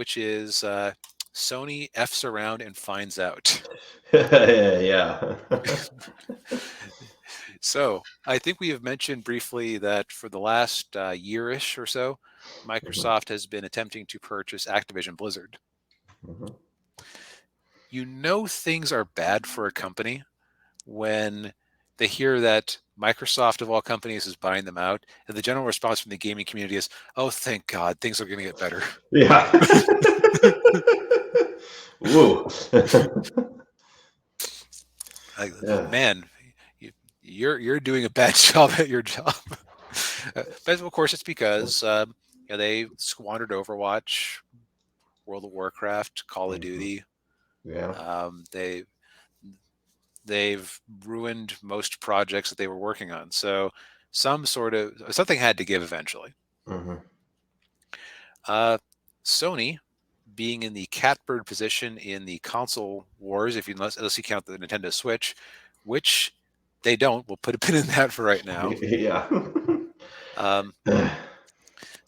which is Sony F's around and finds out. Yeah. So I think we have mentioned briefly that for the last yearish or so, Mhm, Microsoft has been attempting to purchase Activision Blizzard. mhm. You know things are bad for a company when they hear that Microsoft, of all companies, is buying them out, and the general response from the gaming community is, "Oh, thank God, things are going to get better." Yeah. Woo. Like, Yeah. man, you, you're doing a bad job at your job. But of course, it's because they squandered Overwatch, World of Warcraft, Call of Mhm. Duty. Yeah. Um, they they've ruined most projects that they were working on. So something had to give eventually. Mhm. Uh, Sony, being in the catbird position in the console wars, unless you count the Nintendo Switch, which they don't. We'll put a pin in that for right now. Yeah. Um,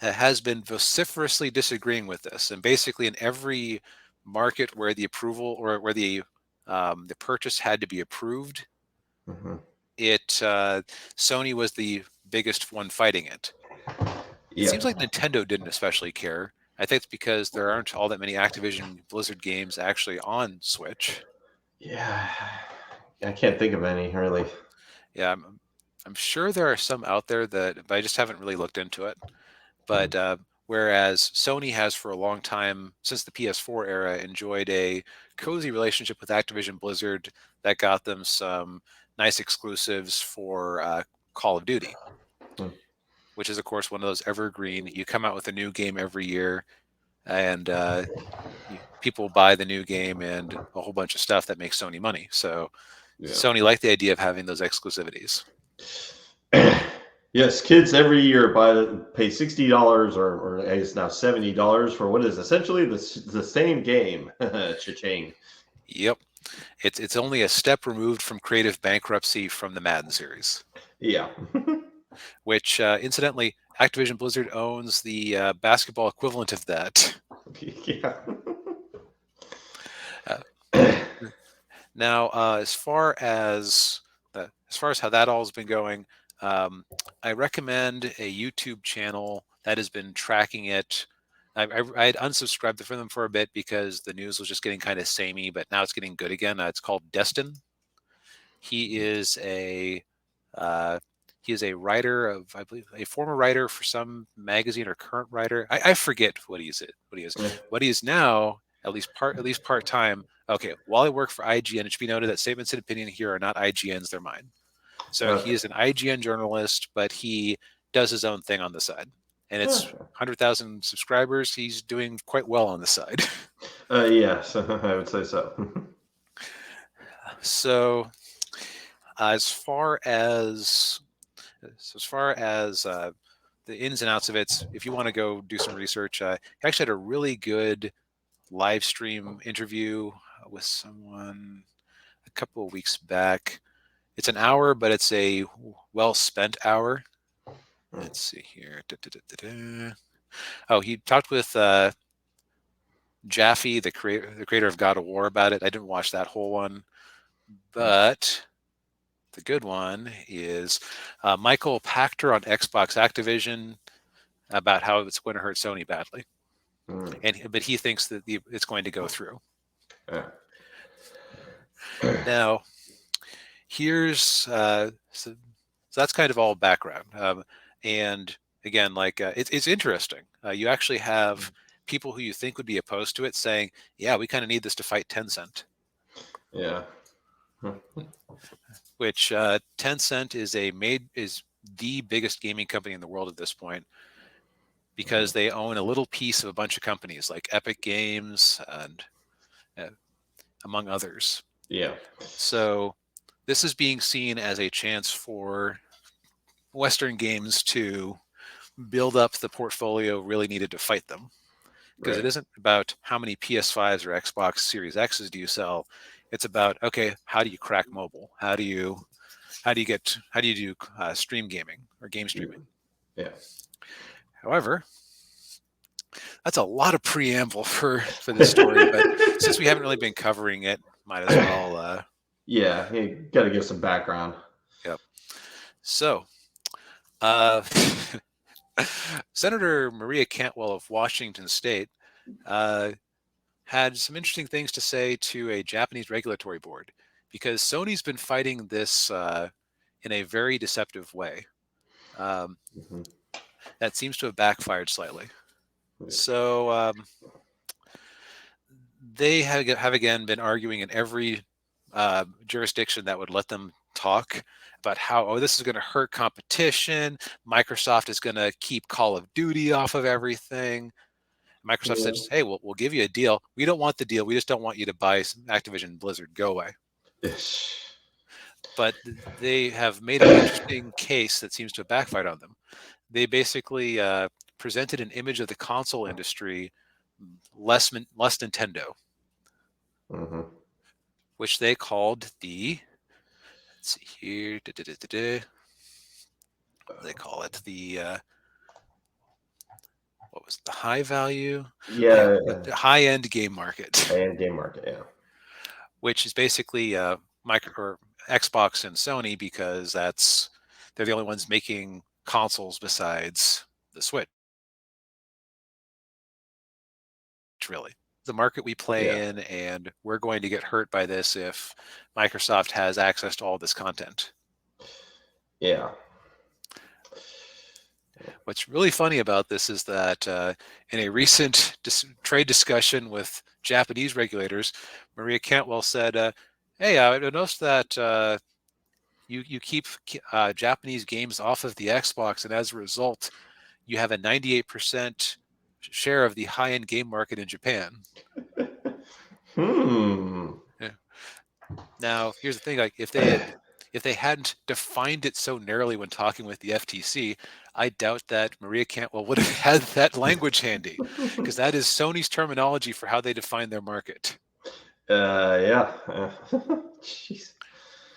has been vociferously disagreeing with this, and basically in every market where the approval or where the purchase had to be approved, Mhm. it Sony was the biggest one fighting it. It Yeah. seems like Nintendo didn't especially care. I think it's because there aren't all that many Activision Blizzard games actually on Switch. Yeah. I can't think of any really. Yeah, I'm sure there are some out there but I just haven't really looked into it. Mm. But whereas Sony has for a long time, since the PS4 era, enjoyed a cozy relationship with Activision Blizzard that got them some nice exclusives for Call of Duty, Mm. which is, of course, one of those evergreen. You come out with a new game every year, and people buy the new game and a whole bunch of stuff that makes Sony money. So Yeah. Sony liked the idea of having those exclusivities. Yes, kids every year pay $60 or I guess now $70 for what is essentially the same game. Cha-ching. Yep, it's only a step removed from creative bankruptcy from the Madden series, Yeah. which incidentally, Activision Blizzard owns the basketball equivalent of that. Yeah. Uh, now, as far as how that all has been going, um, I recommend a YouTube channel that has been tracking it. I had unsubscribed from them for a bit because the news was just getting kind of samey, but now it's getting good again. It's called Destin. He is a uh, he is a writer of, I believe, a former writer for some magazine or current writer. I forget what he is. What he is. Yeah. What he is now, at least part time. Okay, while I work for IGN, it should be noted that statements and opinion here are not IGN's; they're mine. So he Okay. is an IGN journalist, but he does his own thing on the side, and it's Okay. 100,000 subscribers. He's doing quite well on the side. Yes, I would say so. So as far as as far as the ins and outs of it, if you want to go do some research, he actually had a really good live stream interview with someone a couple of weeks back. It's an hour, but it's a well spent hour. Let's see here. Da, da, da, da, da. Oh, he talked with Jaffe, the creator of God of War, about it. I didn't watch that whole one, but the good one is Michael Pachter on Xbox Activision about how it's going to hurt Sony badly, but he thinks that it's going to go through. Yeah. Now, here's so that's kind of all background, and again, like it's interesting. You actually have people who you think would be opposed to it saying, "Yeah, we kind of need this to fight Tencent," Yeah. which Tencent is the biggest gaming company in the world at this point because they own a little piece of a bunch of companies like Epic Games and uh, among others. Yeah. So this is being seen as a chance for Western games to build up the portfolio really needed to fight them. Because it Right. isn't about how many PS5s or Xbox Series X's do you sell. It's about, okay, how do you crack mobile? How do you do stream gaming or game Yeah. streaming? Yeah. However, That's a lot of preamble for this story, but since we haven't really been covering it, might as well. Yeah, you got to give some background. Yep. So, uh, Senator Maria Cantwell of Washington State uh, had some interesting things to say to a Japanese regulatory board because Sony's been fighting this in a very deceptive way. Um, Hmm. that seems to have backfired slightly. So they have again been arguing in every jurisdiction that would let them talk about how, oh, this is going to hurt competition. Microsoft is going to keep Call of Duty off of everything. Microsoft said, Yeah. hey, we'll give you a deal. We don't want the deal. We just don't want you to buy Activision Blizzard. Go away. Ish. But they have made an interesting case that seems to have backfired on them. They basically presented an image of the console industry less Nintendo, Hmm. which they called the, let's see here, they call it the what was it, the high value, Yeah, high end game market, and game market. Yeah. which is basically micro or Xbox and Sony because they're the only ones making consoles besides the Switch. Really, the market we Yeah. play in, and we're going to get hurt by this if Microsoft has access to all this content. Yeah. What's really funny about this is that in a recent trade discussion with Japanese regulators, Maria Cantwell said, "Hey, I noticed that you keep Japanese games off of the Xbox, and as a result, you have a 98% share of the high-end game market in Japan." Hmm. Yeah. Now, here's the thing: like if they hadn't defined it so narrowly when talking with the FTC, I doubt that Maria Cantwell would have had that language handy, because that is Sony's terminology for how they define their market. Yeah. Jeez.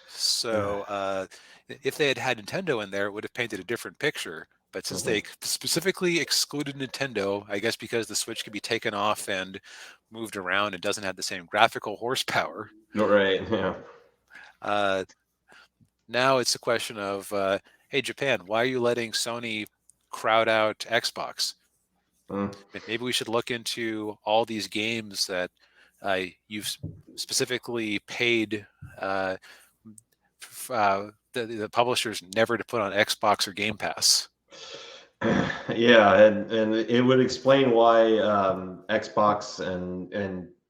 So if they had had Nintendo in there, it would have painted a different picture. But since Mhm. they specifically excluded Nintendo, I guess because the Switch can be taken off and moved around and doesn't have the same graphical horsepower, Right. Yeah. uh, now it's a question of, hey, Japan, why are you letting Sony crowd out Xbox? Mm. Maybe we should look into all these games that you've specifically paid uh, the publishers never to put on Xbox or Game Pass. Yeah, and it would explain why Xbox and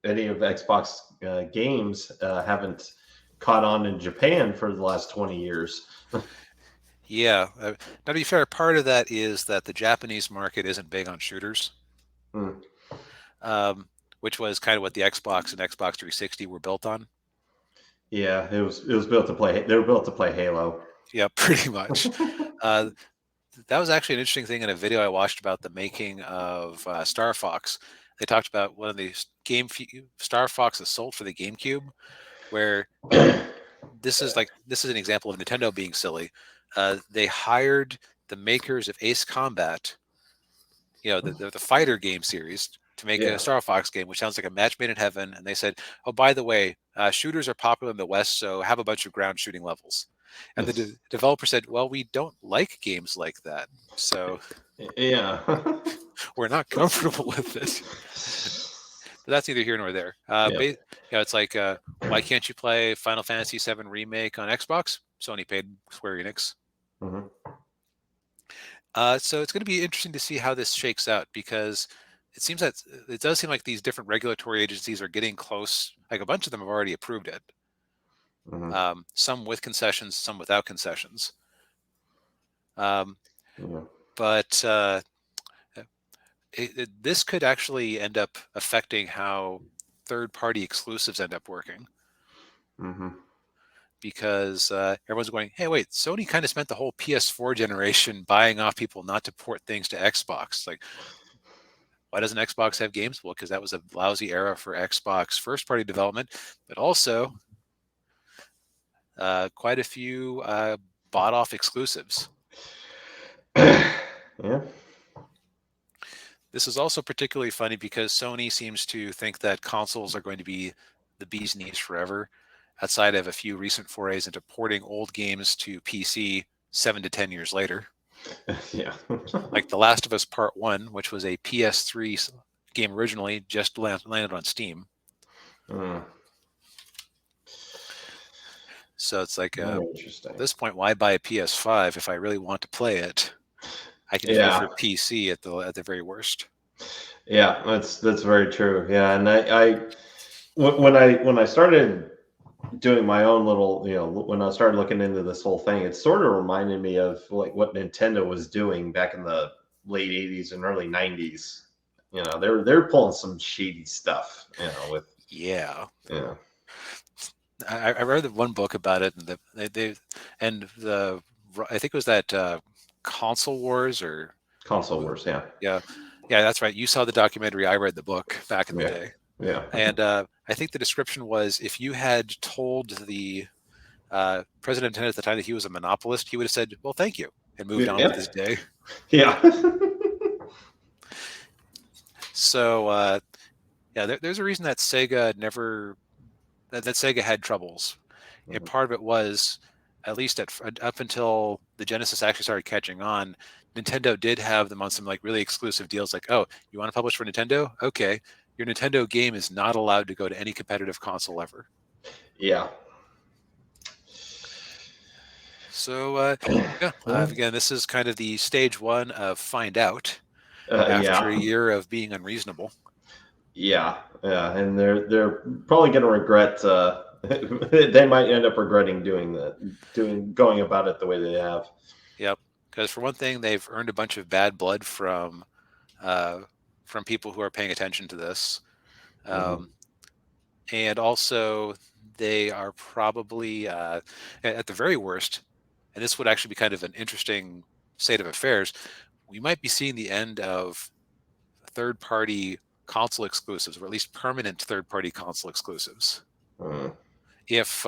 any of Xbox games haven't caught on in Japan for the last 20 years. Yeah. Now, to be fair, part of that is that the Japanese market isn't big on shooters, Mm. um, which was kind of what the Xbox and Xbox 360 were built on. Yeah, it was built to play. They were built to play Halo. Yeah, pretty much. Uh, that was actually an interesting thing in a video I watched about the making of Star Fox. They talked about one of the Star Fox Assault for the GameCube, where this is an example of Nintendo being silly. They hired the makers of Ace Combat, the fighter game series, to make a Yeah. Star Fox game, which sounds like a match made in heaven. And they said, "Oh, by the way, shooters are popular in the West, so have a bunch of ground shooting levels." And the developer said, "Well, we don't like games like that, so Yeah. we're not comfortable with it." But that's neither here nor there. Yeah. It's like, why can't you play Final Fantasy VII Remake on Xbox? Sony paid Square Enix. Mhm. So it's going to be interesting to see how this shakes out because it does seem like these different regulatory agencies are getting close. Like a bunch of them have already approved it. Mhm. Some with concessions, some without concessions. Um, Yeah. but this could actually end up affecting how third-party exclusives end up working Mhm. because everyone's going, "Hey, wait, Sony kind of spent the whole PS4 generation buying off people not to port things to Xbox. Like, why doesn't Xbox have games? Well, because that was a lousy era for Xbox first-party development, but also quite a few bought-off exclusives." Yeah. This is also particularly funny because Sony seems to think that consoles are going to be the bee's knees forever, outside of a few recent forays into porting old games to PC 7 to 10 years later. Yeah. Like The Last of Us Part 1, which was a PS3 game originally, just landed on Steam. Mm, So it's like, very at interesting. this point, why buy a PS5 if I really want to play it? I can just wait for Yeah. a PC at the very worst. Yeah, that's very true. Yeah, and when I started doing my own little, when I started looking into this whole thing, it sort of reminded me of like what Nintendo was doing back in the late '80s and early '90s. They're pulling some shady stuff. With Yeah, yeah, I read the one book about it, and I think it was that Console Wars or console wars. Yeah, yeah, yeah, that's right. You saw the documentary. I read the book back in the yeah, day, yeah, and I think the description was if you had told the president of Nintendo at the time that he was a monopolist, he would have said, "Well, thank you," and moved on with yeah, his day. yeah. So yeah, there's a reason that Sega never that Sega had troubles. And Mhm. part of it was, at least up until the Genesis actually started catching on, Nintendo did have them on some like really exclusive deals. Like, oh, you want to publish for Nintendo? Okay, your Nintendo game is not allowed to go to any competitive console ever. Yeah. So yeah, Well, again, this is kind of the stage one of find out after yeah. a year of being unreasonable. Yeah, yeah, and they're probably going to regret. They might end up regretting doing that, doing going about it the way they have. Yep, because for one thing, they've earned a bunch of bad blood uh, from people who are paying attention to this. Hmm. Um, and also they are probably at the very worst, and this would actually be kind of an interesting state of affairs, we might be seeing the end of third party console exclusives, or at least permanent third party console exclusives, Hmm. if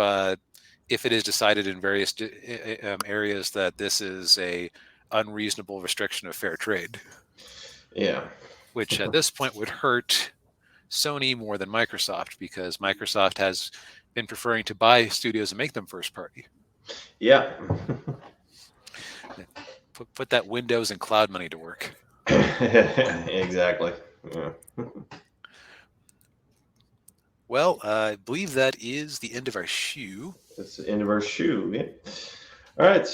if it is decided in various areas that this is a unreasonable restriction of fair trade, Yeah, which at this point would hurt Sony more than Microsoft, because Microsoft has been preferring to buy studios and make them first party. yeah, Put that Windows and cloud money to work. exactly. Yeah. Well, I believe that is the end of our shoe. That's the end of our shoe. Yeah. All right.